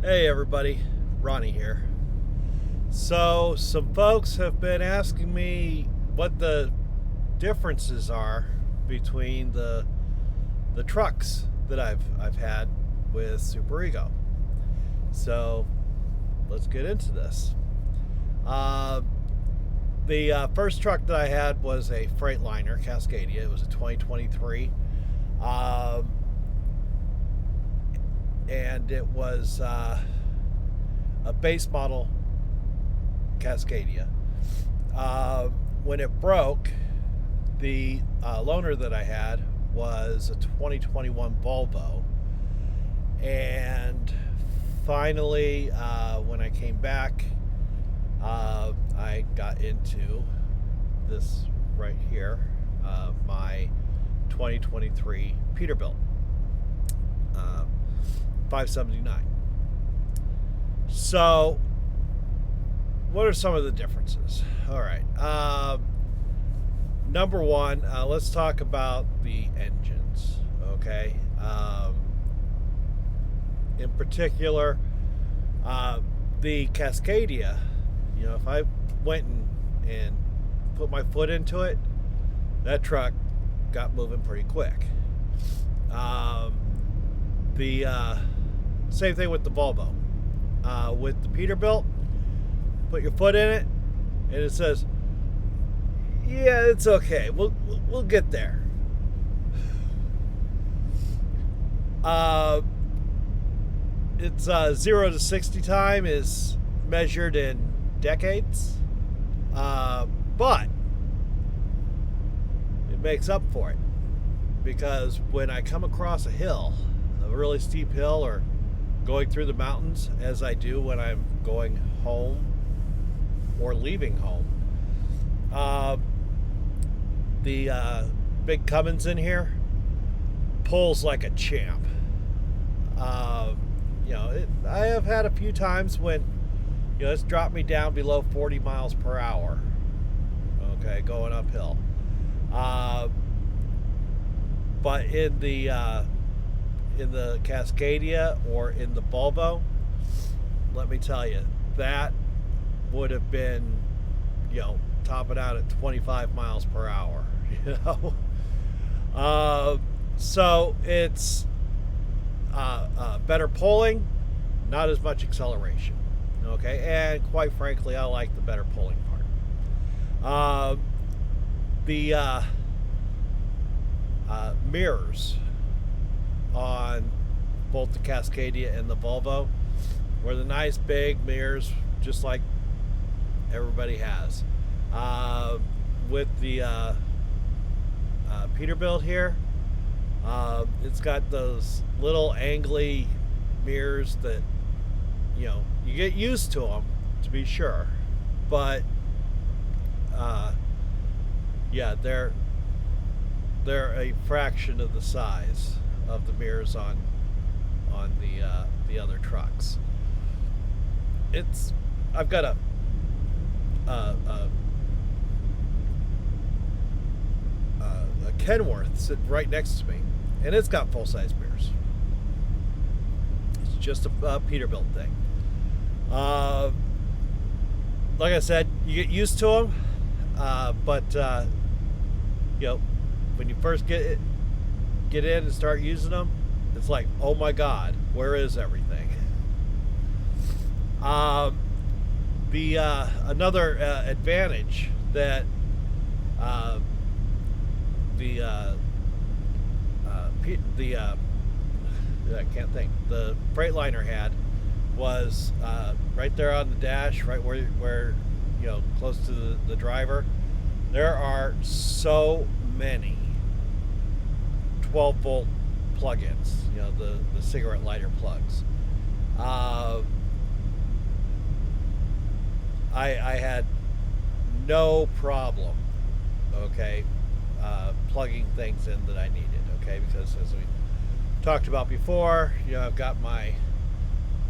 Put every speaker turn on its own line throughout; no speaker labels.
Hey everybody, Ronnie here. So, some folks have been asking me what the differences are between the trucks that I've had with Super Ego. So, let's get into this. Uh, the first truck that I had was a Freightliner Cascadia. It was a 2023. Um, and it was a base model Cascadia. When it broke, the loaner that I had was a 2021 Volvo. And finally, when I came back, I got into this right here, my 2023 Peterbilt 579. So, what are some of the differences? All right. Number one, let's talk about the engines. Okay. In particular, the Cascadia. If I went and put my foot into it, that truck got moving pretty quick. The same thing with the Volvo. With the Peterbilt, put your foot in it, and it says, "Yeah, it's okay. We'll get there." Its 0 to 60 time is measured in decades, but it makes up for it because when I come across a hill, a really steep hill, or going through the mountains, as I do when I'm going home or leaving home, the big Cummins in here pulls like a champ. I have had a few times when it's dropped me down below 40 miles per hour. Okay, going uphill. But in the Cascadia or in the Volvo, let me tell you, that would have been, topping out at 25 miles per hour. So it's better pulling, not as much acceleration. Okay, and quite frankly, I like the better pulling part. The mirrors on both the Cascadia and the Volvo were the nice big mirrors, just like everybody has. With the Peterbilt here, it's got those little angly mirrors that you get used to them, to be sure, but yeah, they're a fraction of the size of the mirrors on the other trucks. I've got a Kenworth sitting right next to me, and it's got full size mirrors. It's just a Peterbilt thing. Like I said, you get used to them, but when you first get in and start using them, it's like, oh my God, where is everything? The another advantage that I can't think, the Freightliner had was right there on the dash, right where close to the driver. There are so many 12-volt plug-ins, the cigarette lighter plugs. I had no problem, okay, plugging things in that I needed, okay, because as we talked about before, I've got my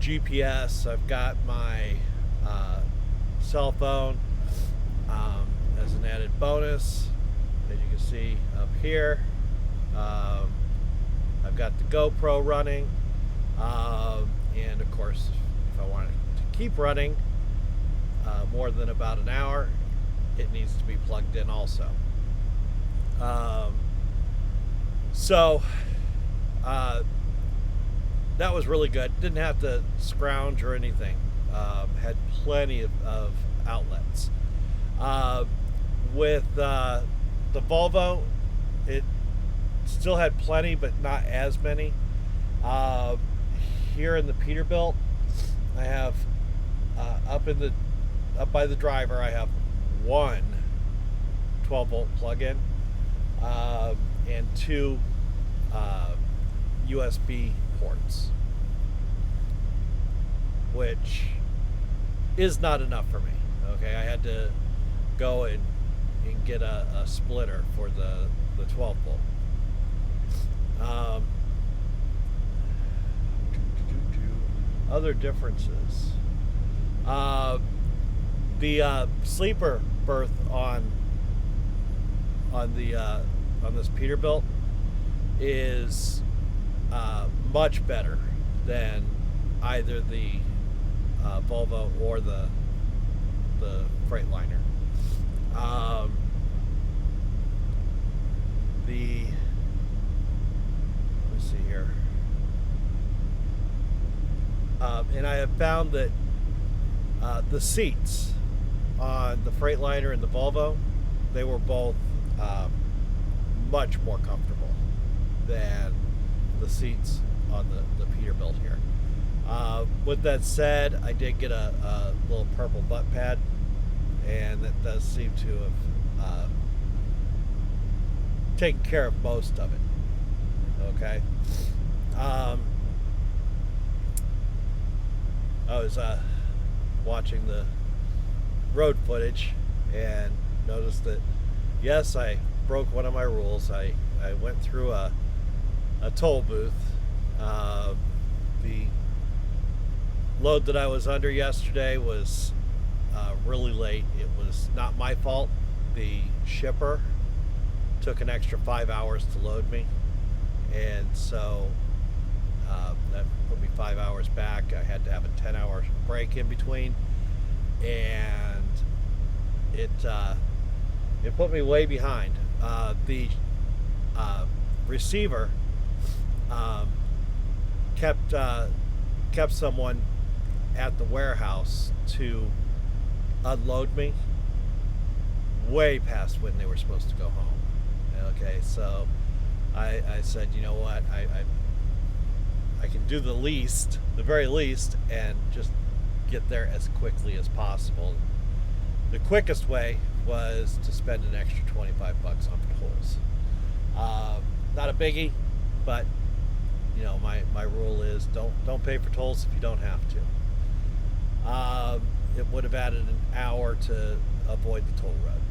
GPS, I've got my cell phone as an added bonus, as you can see up here. I've got the GoPro running, and of course course, if I want it to keep running more than about an hour, it needs to be plugged in also. So that was really good. Didn't have to scrounge or anything. Had plenty of outlets. With the Volvo, it still had plenty, but not as many. Here in the Peterbilt, I have up by the driver, I have one 12-volt plug-in and two USB ports, which is not enough for me. Okay, I had to go and get a splitter for the 12 volt. Other differences. The sleeper berth on this Peterbilt is much better than either the Volvo or the Freightliner. Let's see here. And I have found that the seats on the Freightliner and the Volvo, they were both much more comfortable than the seats on the Peterbilt here. With that said, I did get a little purple butt pad, and that does seem to have taken care of most of it. Okay. I was watching the road footage and noticed that, yes, I broke one of my rules. I went through a toll booth. The load that I was under yesterday was really late. It was not my fault. The shipper took an extra 5 hours to load me, and so that put me 5 hours back. I had to have a 10-hour break in between, and it put me way behind. The receiver kept someone at the warehouse to unload me way past when they were supposed to go home. Okay, so I said, you know what, I can do the very least, and just get there as quickly as possible. The quickest way was to spend an extra $25 on tolls. Not a biggie, but you know, my rule is don't pay for tolls if you don't have to. It would have added an hour to avoid the toll road.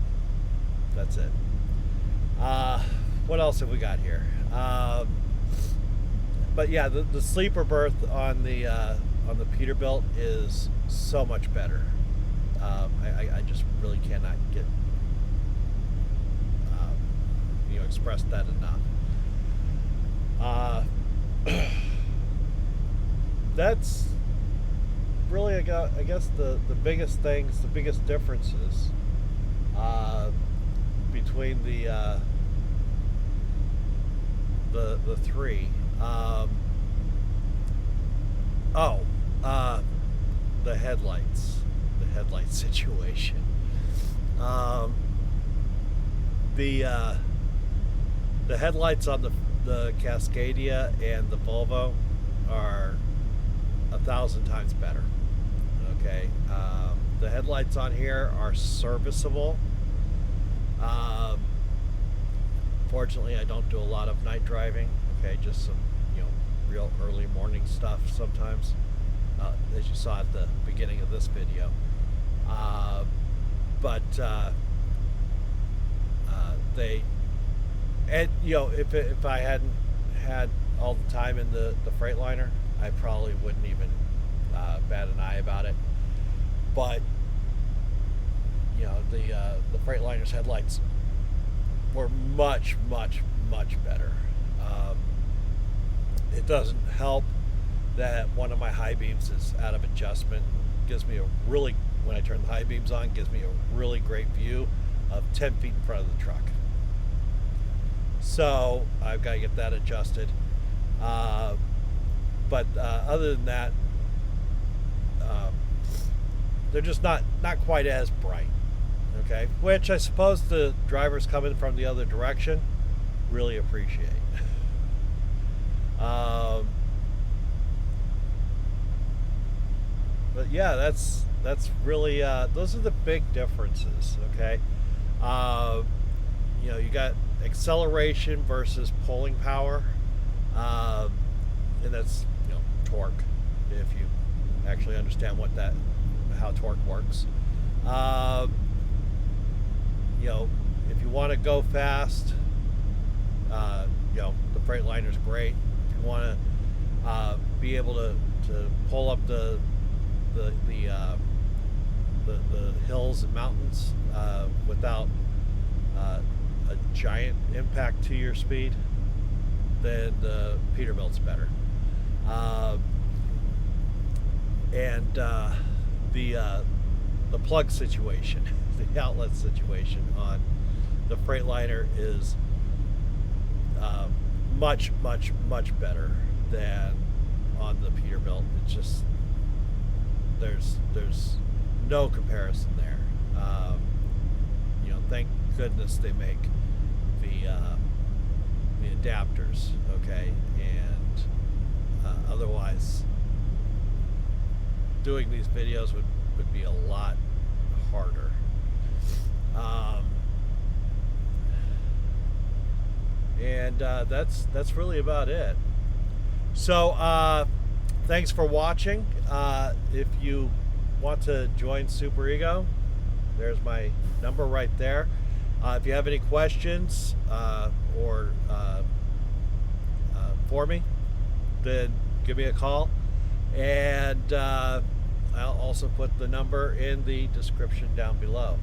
That's it. What else have we got here? But yeah, the sleeper berth on the Peterbilt is so much better. I just really cannot get express that enough. That's really, I guess, the biggest things, the biggest differences between the three. The headlight situation. The headlights on the Cascadia and the Volvo are 1,000 times better. Okay, the headlights on here are serviceable. Fortunately, I don't do a lot of night driving. Okay, just some real early morning stuff sometimes, as you saw at the beginning of this video. But they, and if I hadn't had all the time in the Freightliner, I probably wouldn't even bat an eye about it. But the Freightliner's headlights were much, much, much better. It doesn't help that one of my high beams is out of adjustment. Gives me a really, when I turn the high beams on, gives me a really great view of 10 feet in front of the truck. So I've got to get that adjusted. But other than that, they're just not quite as bright. Okay, which I suppose the drivers coming from the other direction really appreciate. But yeah, that's really those are the big differences. Okay, you got acceleration versus pulling power, and that's torque. If you actually understand how torque works. If you want to go fast, the Freightliner's great. If you want to be able to pull up the hills and mountains without a giant impact to your speed, then the Peterbilt's better. And the plug situation, the outlet situation on the Freightliner is much better than on the Peterbilt. It's just there's no comparison there. Thank goodness they make the adapters, okay, and otherwise doing these videos would be a lot harder. And that's really about it. So thanks for watching. If you want to join Super Ego, there's my number right there. If you have any questions or for me, then give me a call. And I'll also put the number in the description down below.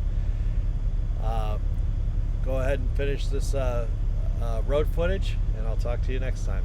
Go ahead and finish this road footage, and I'll talk to you next time.